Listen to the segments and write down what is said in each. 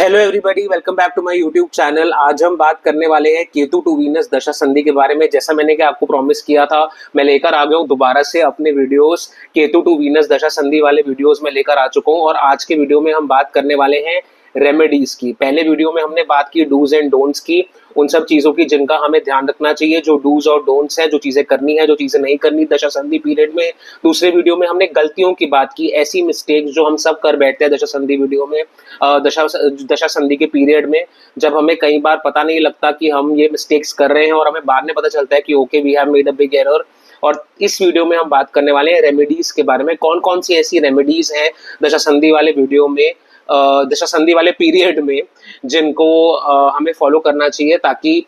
Hello everybody, welcome back to my YouTube channel. आज हम बात करने वाले हैं केतु टू वीनस दशा संधि के बारे में। जैसा मैंने कि आपको प्रॉमिस किया था, मैं लेकर आ गया हूँ दोबारा से अपने videos. Ketu to Venus dasha संधि वाले वीडियोस में लेकर आ चुका हूँ और आज के वीडियो में हम बात करने वाले हैं रेमेडीज की। पहले वीडियो में हमने बात की डूज एंड डोंट्स की, उन सब चीजों की जिनका हमें ध्यान रखना चाहिए, जो डूज और डोंट्स है, जो चीजें करनी है, जो चीजें नहीं करनी दशा संधि पीरियड में। दूसरे वीडियो में हमने गलतियों की बात की, ऐसी मिस्टेक्स जो हम सब कर बैठते हैं दशा संधि वीडियो में, दशा संधि के पीरियड में, जब हमें कई बार पता नहीं लगता कि हम ये मिस्टेक्स कर रहे हैं और हमें बाद में पता चलता है कि okay we have made a big error. और इस वीडियो में हम बात करने वाले हैं रेमेडीज के बारे में, कौन कौन सी ऐसी रेमेडीज हैं दशा संधि वाले वीडियो में, दशा संधि वाले पीरियड में, जिनको हमें फॉलो करना चाहिए ताकि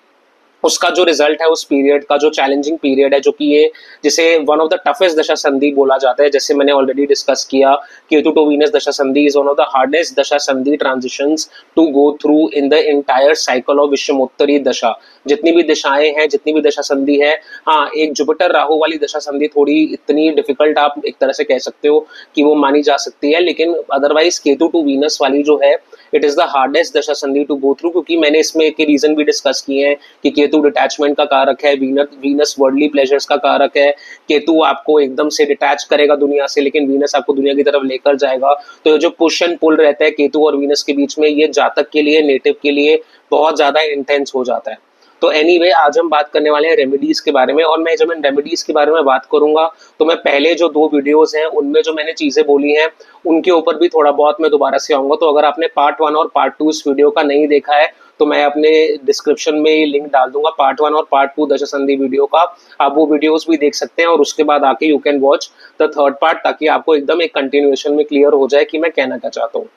उसका जो रिजल्ट है उस पीरियड का, जो चैलेंजिंग पीरियड है, जो कि ये जिसे वन ऑफ द टफेस्ट दशा संधि बोला जाता है, जैसे मैंने ऑलरेडी डिस्कस किया, Ketu to Venus dasha sandhi is one of the hardest dasha sandhi transitions to go through in the entire cycle of Vimshottari dasha. जितनी भी दिशाएं हैं, जितनी भी दशा संधि है, हाँ एक जुपिटर राहु वाली दशा संधि थोड़ी इतनी डिफिकल्ट आप एक तरह से कह सकते हो कि वो मानी जा सकती है, लेकिन अदरवाइज केतु टू वीनस वाली जो है it is the hardest dasha संधि टू गो थ्रू, क्योंकि मैंने इसमें के रीजन भी डिस्कस किए हैं कि केतु डिटैचमेंट का कारक है, वीनस वर्ल्डली प्लेजर्स का कारक है। केतु आपको एकदम से डिटैच करेगा दुनिया से, लेकिन वीनस आपको दुनिया की तरफ लेकर जाएगा। तो ये जो पुश एंड पुल रहता है केतु और वीनस के बीच में, ये जातक के लिए, नेटिव के लिए बहुत ज्यादा इंटेंस हो जाता है। तो एनीवे आज हम बात करने वाले हैं रेमेडीज के बारे में, और मैं जब इन रेमेडीज के बारे में बात करूंगा तो मैं पहले जो दो वीडियोस हैं उनमें जो मैंने चीजें बोली हैं उनके ऊपर भी थोड़ा बहुत मैं दोबारा से आऊंगा। तो अगर आपने पार्ट 1 और पार्ट 2 इस वीडियो का नहीं देखा है तो मैं अपने डिस्क्रिप्शन में लिंक डाल दूंगा पार्ट 1 और पार्ट 2 दशा संधि वीडियो का। आप वो वीडियोस भी देख सकते हैं और उसके बाद आके you can watch the third part, ताकि आपको एकदम एक कंटिन्यूएशन में क्लियर हो जाए कि मैं कहना क्या चाहता हूँ।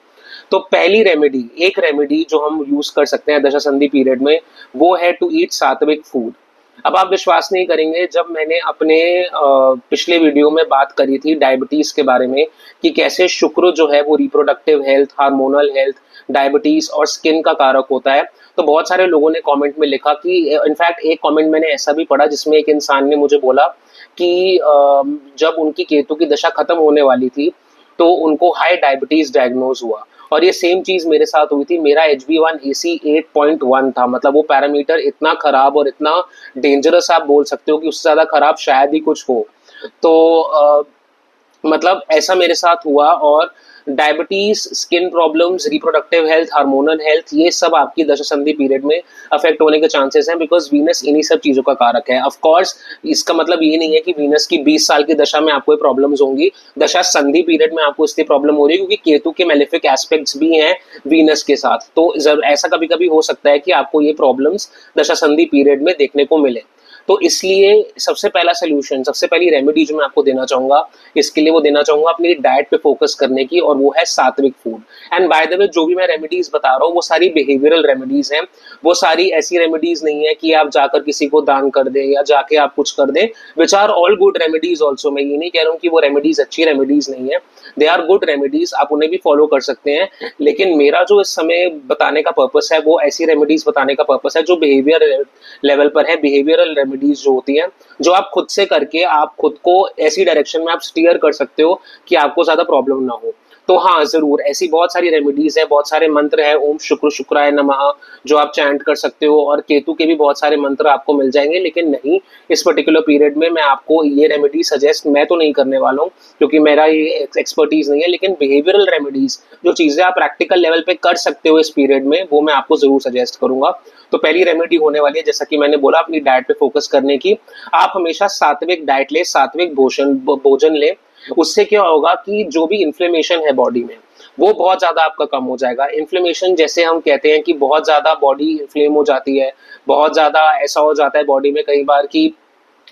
तो पहली रेमेडी, एक रेमेडी जो हम यूज कर सकते हैं दशा संधि पीरियड में, वो है टू ईट सात्विक फूड। अब आप विश्वास नहीं करेंगे, जब मैंने अपने पिछले वीडियो में बात करी थी डायबिटीज के बारे में कि कैसे शुक्र जो है वो reproductive health, hormonal health, diabetes और स्किन का कारक होता है, तो बहुत सारे लोगों ने कमेंट में लिखा कि इनफैक्ट एक कमेंट मैंने ऐसा भी पढ़ा जिसमें एक इंसान ने मुझे बोला कि जब उनकी केतु की दशा खत्म होने वाली थी तो उनको हाई डायबिटीज डायग्नोज हुआ। और ये सेम चीज मेरे साथ हुई थी। मेरा HB1AC 8.1 था, मतलब वो पैरामीटर इतना खराब और इतना डेंजरस, आप बोल सकते हो कि उससे ज्यादा खराब शायद ही कुछ हो। तो मतलब ऐसा मेरे साथ हुआ। और diabetes, skin problems, reproductive health, hormonal health, ये सब आपकी दशा संधि पीरियड में अफेक्ट होने के चांसेस हैं, बिकॉज वीनस इन्हीं सब चीजों का कारक है। ऑफ कोर्स इसका मतलब ये नहीं है कि वीनस की 20 साल की दशा में आपको प्रॉब्लम्स होंगी, दशा संधि पीरियड में आपको इसलिए प्रॉब्लम हो रही है क्योंकि केतु के मेलेफिक एस्पेक्ट्स भी हैं वीनस के साथ। तो ऐसा कभी कभी हो सकता है कि आपको ये प्रॉब्लम्स दशा संधि पीरियड में देखने को मिले। तो इसलिए सबसे पहला सोल्यूशन, सबसे पहली रेमेडी जो मैं आपको देना चाहूंगा, इसके लिए वो देना चाहूंगा अपनी डाइट पे फोकस करने की, और वो है सात्विक food. And by the way जो भी मैं रेमेडीज बता रहा हूँ वो सारी बिहेवियरल रेमेडीज हैं, वो सारी ऐसी रेमेडीज नहीं है कि आप जाकर किसी को दान कर दें या जाके आप कुछ कर दें, which are all good remedies also. मैं ये नहीं कह रहा हूँ कि वो रेमेडीज अच्छी रेमेडीज नहीं है, दे आर गुड रेमेडीज, आप उन्हें भी फॉलो कर सकते हैं। लेकिन मेरा जो इस समय बताने का पर्पस है वो ऐसी रेमेडीज बताने का पर्पस है जो बिहेवियर लेवल पर है। बिहेवियरल रेमेडीज जो होती हैं, जो आप खुद से करके आप खुद को ऐसी डायरेक्शन में आप स्टीयर कर सकते हो कि आपको ज्यादा प्रॉब्लम ना हो। तो हाँ जरूर ऐसी बहुत सारी रेमेडीज है, बहुत सारे मंत्र है, ओम शुक्र शुक्राय नमः जो आप चैंट कर सकते हो, और केतु के भी बहुत सारे मंत्र आपको मिल जाएंगे। लेकिन नहीं, इस पर्टिकुलर पीरियड में मैं आपको ये रेमेडी सजेस्ट मैं तो नहीं करने वाला हूँ क्योंकि मेरा ये एक्सपर्टीज नहीं है। लेकिन बिहेवियरल रेमेडीज, जो चीजें आप प्रैक्टिकल लेवल पे कर सकते हो इस पीरियड में, वो मैं आपको जरूर सजेस्ट करूंगा। तो पहली रेमेडी होने वाली है, जैसा कि मैंने बोला, अपनी डाइट पे फोकस करने की। आप हमेशा सात्विक डाइट ले, सात्विक भोजन ले। उससे क्या होगा कि जो भी इन्फ्लेमेशन है बॉडी में वो बहुत ज्यादा आपका कम हो जाएगा। इन्फ्लेमेशन जैसे हम कहते हैं कि बहुत ज्यादा बॉडी इन्फ्लेम हो जाती है, बहुत ज्यादा ऐसा हो जाता है बॉडी में कई बार कि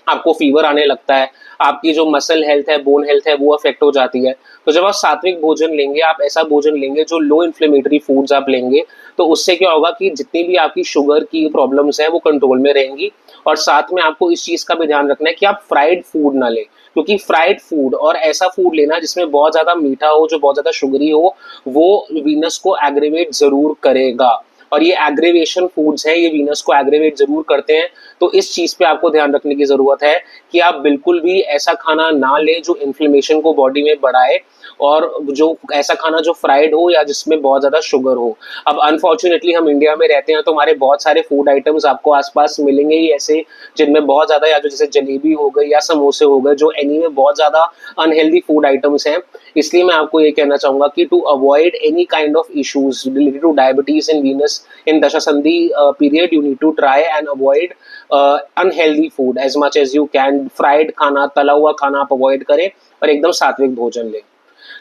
आपको फीवर आने लगता है, आपकी जो मसल हेल्थ है, बोन हेल्थ है, वो अफेक्ट हो जाती है। तो जब आप सात्विक भोजन लेंगे, आप ऐसा भोजन लेंगे जो लो इन्फ्लेमेटरी फूड्स आप लेंगे, तो उससे क्या होगा कि जितनी भी आपकी शुगर की प्रॉब्लम्स है वो कंट्रोल में रहेंगी। और साथ में आपको इस चीज का भी ध्यान रखना है कि आप फ्राइड फूड ना लें, क्योंकि फ्राइड फूड और ऐसा फूड लेना जिसमें बहुत ज्यादा मीठा हो, जो बहुत ज्यादा शुगरी हो, वो वीनस को एग्रीवेट जरूर करेगा। और ये एग्रीवेशन फूड्स हैं, ये वीनस को एग्रीवेट जरूर करते हैं। तो इस चीज पे आपको ध्यान रखने की जरूरत है कि आप बिल्कुल भी ऐसा खाना ना लें जो इन्फ्लेमेशन को बॉडी में बढ़ाए। और जो ऐसा खाना जो फ्राइड हो या जिसमें बहुत ज़्यादा शुगर हो। अब अनफॉर्चुनेटली हम इंडिया में रहते हैं तो हमारे बहुत सारे फूड आइटम्स आपको आसपास मिलेंगे ही ऐसे, जिनमें बहुत ज़्यादा या जो जैसे जलेबी हो गई या समोसे हो गए, जो एनीवे बहुत ज़्यादा अनहेल्दी फूड आइटम्स हैं। इसलिए मैं आपको ये कहना चाहूँगा कि to avoid any kind of issues related to diabetes in Venus in dasha संधि period, you need to try and avoid unhealthy food as much as you can. Fried खाना, तला हुआ खाना आप अवॉइड करें और एकदम सात्विक भोजन लें।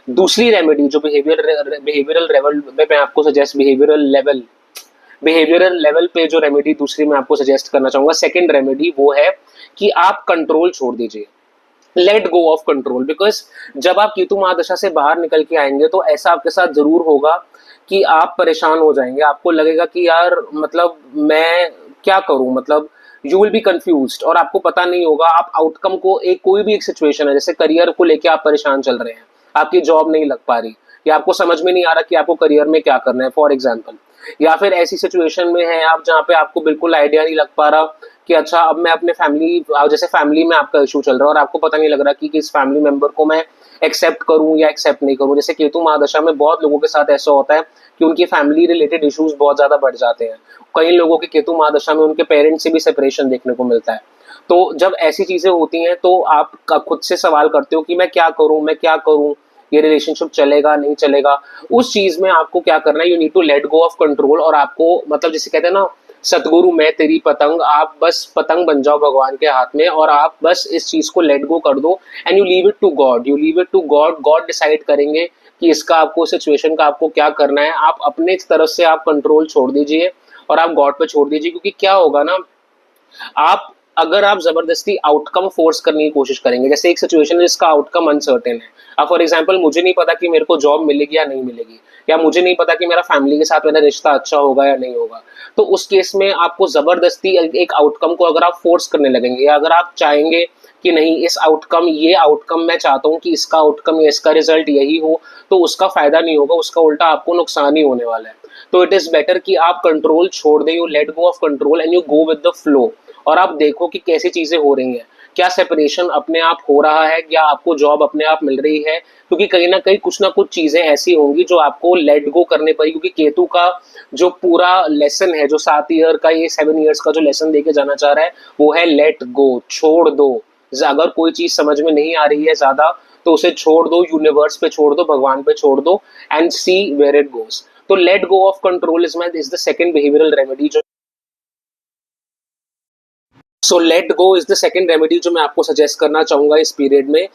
दूसरी रेमेडी जो बिहेवियरल लेवल पे मैं आपको सजेस्ट बिहेवियरल लेवल पे जो रेमेडी दूसरी मैं आपको सजेस्ट करना चाहूंगा, सेकंड रेमेडी, वो है कि आप कंट्रोल छोड़ दीजिए। Late go of control, because जब आप केतु महादशा से बाहर निकल के आएंगे तो ऐसा आपके साथ जरूर होगा कि आप परेशान हो जाएंगे। आपको लगेगा कि यार मतलब मैं क्या करूं, मतलब यू विल बी कंफ्यूज्ड और आपको पता नहीं होगा आप आउटकम को, एक कोई भी एक सिचुएशन है जैसे करियर को लेके आप परेशान चल रहे हैं, आपकी जॉब नहीं लग पा रही या आपको समझ में नहीं आ रहा कि आपको करियर में क्या करना है फॉर एग्जाम्पल, या फिर ऐसी सिचुएशन में है आप जहाँ पे आपको बिल्कुल आइडिया नहीं लग पा रहा कि अच्छा अब मैं अपने फैमिली, जैसे फैमिली में आपका इशू चल रहा है और आपको पता नहीं लग रहा कि किस फैमिली मेंबर को मैं एक्सेप्ट करूं या एक्सेप्ट नहीं करूं। जैसे केतु महादशा में बहुत लोगों के साथ ऐसा होता है कि उनकी फैमिली रिलेटेड इश्यूज बहुत ज्यादा बढ़ जाते हैं। कई लोगों के केतु महादशा में उनके पेरेंट्स से भी सेपरेशन देखने को मिलता है। तो जब ऐसी चीजें होती हैं तो आप खुद से सवाल करते हो कि मैं क्या करूं, ये रिलेशनशिप चलेगा नहीं चलेगा। उस चीज में आपको क्या करना है, you need to let go of control और आपको मतलब जैसे कहते हैं ना, सतगुरु मैं तेरी पतंग, आप बस पतंग बन जाओ भगवान के हाथ में और आप बस इस चीज को लेट गो कर दो and you leave it to God. God decide करेंगे कि इसका आपको सिचुएशन का आपको क्या करना है। आप अपने तरफ से आप कंट्रोल छोड़ दीजिए और आप गॉड पे छोड़ दीजिए, क्योंकि क्या होगा ना, आप अगर आप जबरदस्ती आउटकम फोर्स करने की कोशिश करेंगे, जैसे एक सिचुएशन है जिसका आउटकम अनसर्टेन है। अब फॉर एग्जांपल मुझे नहीं पता कि मेरे को जॉब मिलेगी या नहीं मिलेगी, या मुझे नहीं पता कि मेरा फैमिली के साथ मेरा रिश्ता अच्छा होगा या नहीं होगा, तो उस केस में आपको जबरदस्ती एक आउटकम को अगर आप फोर्स करने लगेंगे या अगर आप चाहेंगे कि नहीं ये आउटकम मैं चाहता हूँ कि इसका आउटकम या इसका रिजल्ट यही हो, तो उसका फायदा नहीं होगा, उसका उल्टा आपको नुकसान ही होने वाला है। तो इट इज बेटर कि आप कंट्रोल छोड़ दें, you let go of control and you go with the flow और आप देखो कि कैसी चीजें हो रही हैं, क्या सेपरेशन अपने आप हो रहा है या आपको जॉब अपने आप मिल रही है, क्योंकि कहीं ना कहीं कुछ ना कुछ चीजें ऐसी होंगी जो आपको लेट गो करने पड़ी, क्योंकि केतु का जो पूरा लेसन है, जो 7 ईयर का, ये 7 ईयर्स का जो लेसन देके जाना चाह रहा है वो है लेट गो, छोड़ दो। अगर कोई चीज समझ में नहीं आ रही है ज्यादा तो उसे छोड़ दो, यूनिवर्स पे छोड़ दो, भगवान पे छोड़ दो and see where it goes. तो let go of control is the second behavioural remedy जो so let go is the second remedy जो मैं आपको सजेस्ट करना चाहूंगा इस पीरियड में।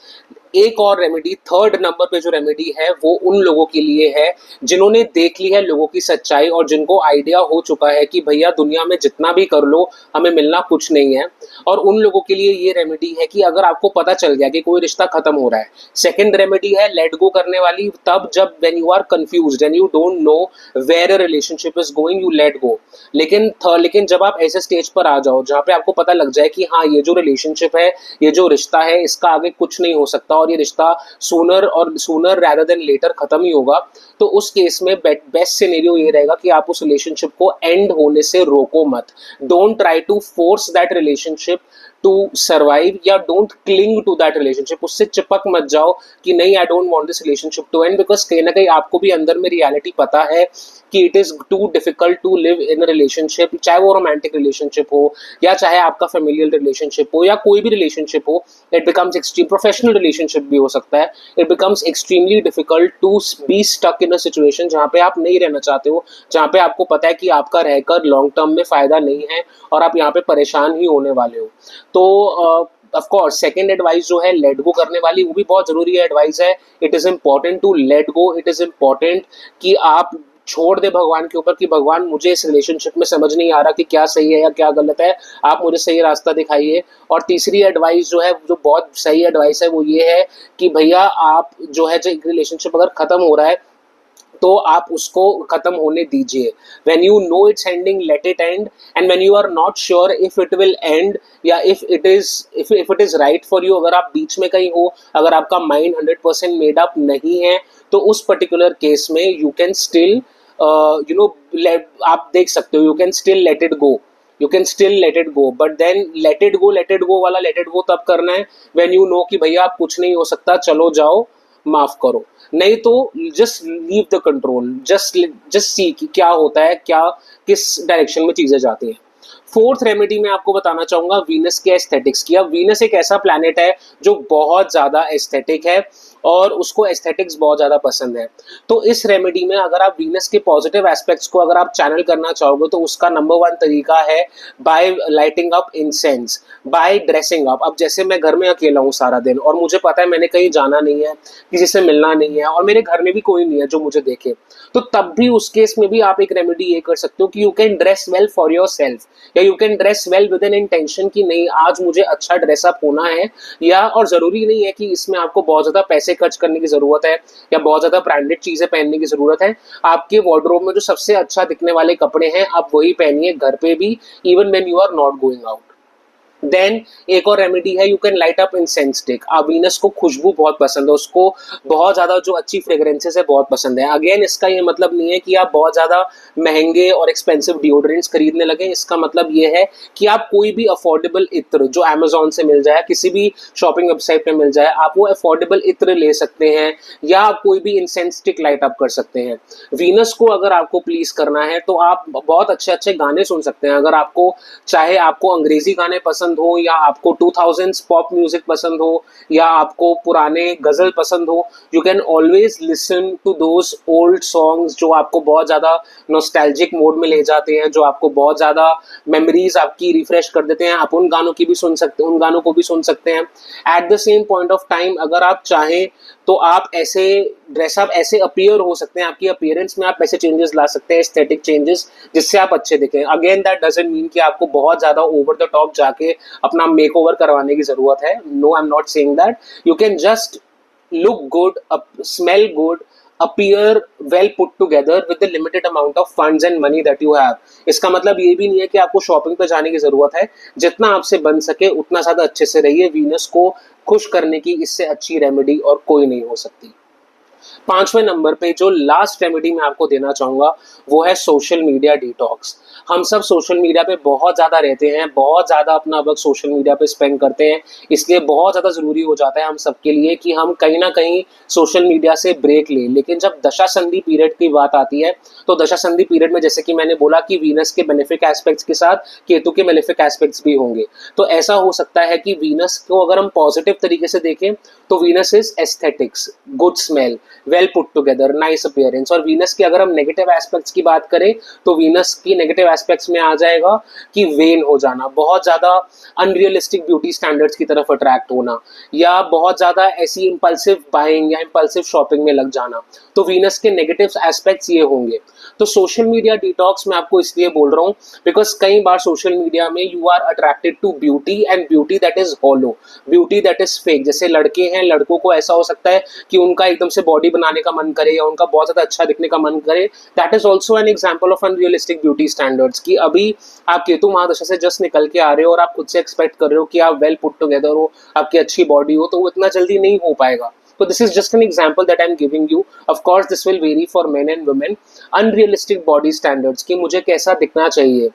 एक और रेमेडी, थर्ड नंबर पे जो रेमेडी है वो उन लोगों के लिए है जिन्होंने देख ली है लोगों की सच्चाई और जिनको आइडिया हो चुका है कि भैया दुनिया में जितना भी कर लो हमें मिलना कुछ नहीं है। और उन लोगों के लिए ये रेमेडी है कि अगर आपको पता चल गया कि कोई रिश्ता खत्म हो रहा है, सेकंड रेमेडी है लेट गो करने वाली, तब जब when you are confused and you don't know where a relationship is going, you let go. लेकिन जब आप ऐसे स्टेज पर आ जाओ जहाँ पे आपको पता लग जाए कि हाँ ये जो रिलेशनशिप है, ये जो रिश्ता है, इसका आगे कुछ नहीं हो सकता और ये रिश्ता सूनर रैदर देन लेटर खत्म ही होगा, तो उस केस में बेस्ट सिनेरियो ये रहेगा कि आप उस रिलेशनशिप को एंड होने से रोको मत। Don't try to force that relationship to survive या don't cling to that relationship, उससे चिपक मत जाओ कि नहीं I don't want this relationship to end, because कहीं ना कहीं आपको भी अंदर में रियलिटी पता है कि it is too difficult to live in a relationship, चाहे वो रोमांटिक रिलेशनशिप हो या चाहे आपका फेमिलियल रिलेशनशिप हो या कोई भी रिलेशनशिप हो। It becomes extreme, professional relationship भी हो सकता है, it becomes extremely difficult to be stuck in a situation जहाँ पे आप नहीं रहना चाहते हो, जहाँ पे आपको पता है कि आपका रहकर लॉन्ग टर्म में फायदा नहीं है और आप यहाँ पे परेशान ही होने वाले हो। तो ऑफ कोर्स सेकंड एडवाइस जो है लेट गो करने वाली, वो भी बहुत जरूरी है एडवाइस है। It is important to let go, it is important कि आप छोड़ दे भगवान के ऊपर कि भगवान मुझे इस रिलेशनशिप में समझ नहीं आ रहा कि क्या सही है या क्या गलत है, आप मुझे सही रास्ता दिखाइए। और तीसरी एडवाइस जो है, जो बहुत सही एडवाइस है, वो ये है कि भैया आप जो है, जो रिलेशनशिप अगर खत्म हो रहा है तो आप उसको खत्म होने दीजिए। When you know it's ending let it end, and when you are not sure if it will end या if it is right for you, अगर आप बीच में कहीं हो, अगर आपका माइंड 100% मेड अप नहीं है, तो उस पर्टिकुलर केस में यू कैन स्टिल आप देख सकते हो, you can still let it go, you can still let it go, but then let it go वाला लेट इट गो तब करना है व्हेन यू नो कि भैया आप कुछ नहीं हो सकता, चलो जाओ माफ करो, नहीं तो just leave the control, just see कि क्या होता है, क्या किस डायरेक्शन में चीजें जाती हैं। फोर्थ रेमेडी मैं आपको बताना चाहूंगा वीनस के एस्थेटिक्स की। अब वीनस एक ऐसा प्लैनेट है जो बहुत ज्यादा एस्थेटिक है और उसको एस्थेटिक्स बहुत ज्यादा पसंद है। तो इस रेमेडी में अगर आप वीनस के पॉजिटिव एस्पेक्ट्स को अगर आप चैनल करना चाहोगे तो उसका नंबर वन तरीका है by lighting up incense, by dressing up. अब जैसे मैं घर में अकेला हूँ सारा दिन और मुझे पता है मैंने कहीं जाना नहीं है, किसी से मिलना नहीं है और मेरे घर में भी कोई नहीं है जो मुझे देखे, तो तब भी उस केस में भी आप एक रेमेडी ये कर सकते हो कि you can dress well for yourself, या you can dress well with an intention कि नहीं आज मुझे अच्छा ड्रेसअप होना है। या और जरूरी नहीं है कि इसमें आपको बहुत ज्यादा पैसे खर्च करने की जरूरत है या बहुत ज्यादा ब्रांडेड चीजें पहनने की जरूरत है। आपके वार्डरोब में जो सबसे अच्छा दिखने वाले कपड़े हैं आप वही पहनिए घर पे भी, even when you are not going out. Then एक और रेमेडी है, you can light up incense stick. अब वीनस को खुशबू बहुत पसंद है, उसको बहुत ज्यादा जो अच्छी फ्रेग्रेंसेस है बहुत पसंद है। अगेन इसका ये मतलब नहीं है कि आप बहुत ज्यादा महंगे और एक्सपेंसिव डिओड्रेंट्स खरीदने लगे, इसका मतलब ये है कि आप कोई भी अफोर्डेबल इत्र जो अमेजोन से मिल जाए, किसी भी शॉपिंग वेबसाइट पे मिल जाए, आप वो अफोर्डेबल इत्र ले सकते हैं या आप कोई भी इंसेंस स्टिक लाइट अप कर सकते हैं। वीनस को अगर आपको प्लीज करना है तो आप बहुत अच्छे अच्छे गाने सुन सकते हैं। अगर आपको चाहे आपको अंग्रेजी गाने पसंद हो या आपको 2000s पॉप म्यूजिक पसंद हो या आपको पुराने गजल पसंद हो, you can always listen to those old songs जो आपको बहुत ज्यादा नॉस्टैल्जिक मोड में ले जाते हैं, जो आपको बहुत ज्यादा मेमोरीज आपकी रिफ्रेश कर देते हैं। आप उन गानों की भी सुन सकते, उन गानों को भी सुन सकते हैं। At the same point of time अगर आप चाहें तो आप ऐसे ड्रेसअप ऐसे अपीयर हो सकते हैं, आपकी अपीयरेंस में आप ऐसे चेंजेस ला सकते हैं, एस्थेटिक चेंजेस, जिससे आप अच्छे दिखें। अगेन दैट डजंट मीन कि आपको बहुत ज्यादा ओवर द टॉप जाके अपना मेकओवर करवाने की जरूरत है। No, I am not saying that. You can just look good, smell good, appear well put together with the limited amount of funds and money that you have। इसका मतलब ये भी नहीं है कि आपको शॉपिंग पे जाने की जरूरत है, जितना आपसे बन सके उतना ज्यादा अच्छे से रहिए। वीनस को खुश करने की इससे अच्छी रेमेडी और कोई नहीं हो सकती। पांचवें नंबर पे जो लास्ट रेमेडी मैं आपको देना चाहूंगा वो है सोशल मीडिया डिटॉक्स। हम सब सोशल मीडिया पे बहुत ज्यादा रहते हैं, बहुत ज्यादा अपना वक्त सोशल मीडिया पे स्पेंड करते हैं, इसलिए बहुत ज्यादा जरूरी हो जाता है हम सबके लिए कि हम कहीं ना कहीं सोशल मीडिया से ब्रेक लें। लेकिन जब दशा संधि पीरियड की बात आती है तो दशा संधि पीरियड में जैसे कि मैंने बोला कि वीनस के बेनिफिक एस्पेक्ट्स के साथ केतु के मेलेफिक एस्पेक्ट्स भी होंगे। तो ऐसा हो सकता है कि वीनस को अगर हम पॉजिटिव तरीके से देखें तो Venus is aesthetics, good smell, well put together, nice appearance. और वीनस की अगर हम नेगेटिव एस्पेक्ट्स की बात करें तो वीनस की नेगेटिव एस्पेक्ट्स में आ जाएगा कि वेन हो जाना, बहुत ज्यादा अनरियलिस्टिक ब्यूटी स्टैंडर्ड्स की तरफ अट्रैक्ट होना, या बहुत ज्यादा ऐसी इंपल्सिव बाइंग या इंपल्सिव शॉपिंग में लग जाना। तो वीनस के नेगेटिव एस्पेक्ट्स ये होंगे। तो सोशल मीडिया डिटॉक्स मैं आपको इसलिए बोल रहा हूँ बिकॉज कई बार सोशल मीडिया में you are attracted to beauty and beauty that is hollow, beauty that is fake. जैसे लड़के हैं, लड़कों को ऐसा हो सकता है कि उनका एकदम से बॉडी बनाने का मन करे या उनका बहुत ज्यादा अच्छा दिखने का मन करे। That is also an example of unrealistic beauty standards कि अभी आप केतु महादशा से जस्ट निकल के आ रहे हो और आप खुद से एक्सपेक्ट कर रहे हो कि आप वेल पुट टुगेदर हो, आपकी अच्छी बॉडी हो, तो वो इतना जल्दी नहीं हो पाएगा। So this is just an example that I'm giving you. Of course, this will vary for men and women. Unrealistic body standards कि मुझे कैसा दिखना चाहिए,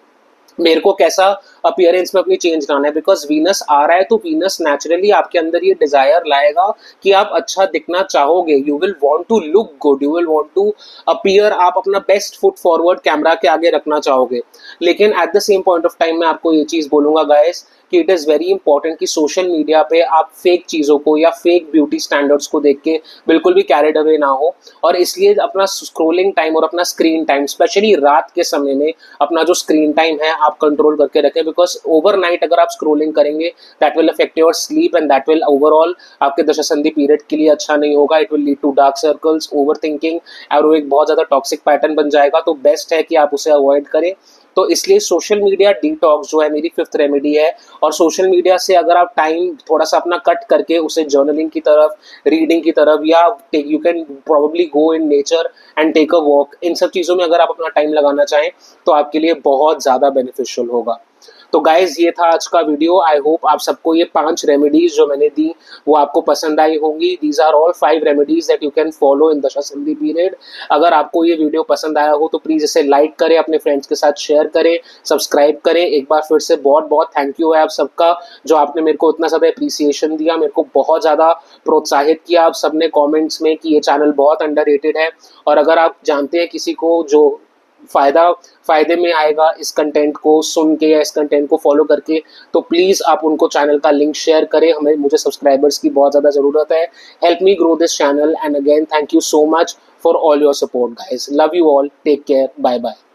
मेरे को कैसा अपीयरेंस में अपनी चेंज लाना है। बिकॉज वीनस आ रहा है तो वीनस नेचुरली आपके अंदर ये डिजायर लाएगा कि आप अच्छा दिखना चाहोगे। You will want to look good, you will want to appear, आप अपना बेस्ट फुट फॉरवर्ड कैमरा के आगे रखना चाहोगे। लेकिन at the same point of time मैं आपको ये चीज बोलूंगा गाइस कि इट इज़ वेरी इंपॉर्टेंट कि सोशल मीडिया पे आप फेक चीज़ों को या फेक ब्यूटी स्टैंडर्ड्स को देख के बिल्कुल भी कैरिड अवे ना हो। और इसलिए अपना स्क्रोलिंग टाइम और अपना स्क्रीन टाइम, स्पेशली रात के समय में अपना जो स्क्रीन टाइम है आप कंट्रोल करके रखें। बिकॉज ओवरनाइट अगर आप स्क्रोलिंग करेंगे that will affect your sleep and that will overall आपके दशा संधि पीरियड के लिए अच्छा नहीं होगा। It will lead to dark circles, over thinking, और वो एक बहुत ज़्यादा टॉक्सिक पैटर्न बन जाएगा। तो बेस्ट है कि आप उसे अवॉइड करें। तो इसलिए सोशल मीडिया डिटॉक्स जो है मेरी फिफ्थ रेमेडी है। और सोशल मीडिया से अगर आप टाइम थोड़ा सा अपना कट करके उसे जर्नलिंग की तरफ, रीडिंग की तरफ, या you can probably go in nature and take a walk, इन सब चीज़ों में अगर आप अपना टाइम लगाना चाहें तो आपके लिए बहुत ज़्यादा बेनिफिशियल होगा। तो गाइज ये था आज का वीडियो। आई होप आप सबको ये 5 रेमेडीज जो मैंने दी वो आपको पसंद आई होंगी। These are all 5 remedies that you can follow in dasha संधि पीरियड। अगर आपको ये वीडियो पसंद आया हो तो प्लीज इसे लाइक करें, अपने फ्रेंड्स के साथ शेयर करें, सब्सक्राइब करें। एक बार फिर से बहुत बहुत थैंक यू है आप सबका, जो आपने मेरे को इतना ज़्यादा अप्रिसिएशन दिया, मेरे को बहुत ज़्यादा प्रोत्साहित किया आप सबने कमेंट्स में कि ये चैनल बहुत अंडररेटेड है। और अगर आप जानते हैं किसी को जो फायदे में आएगा इस कंटेंट को सुन के या इस कंटेंट को फॉलो करके, तो प्लीज़ आप उनको चैनल का लिंक शेयर करें। मुझे सब्सक्राइबर्स की बहुत ज़्यादा ज़रूरत है। Help me grow this channel and again thank you so much for all your support guys. Love you all, take care, bye bye.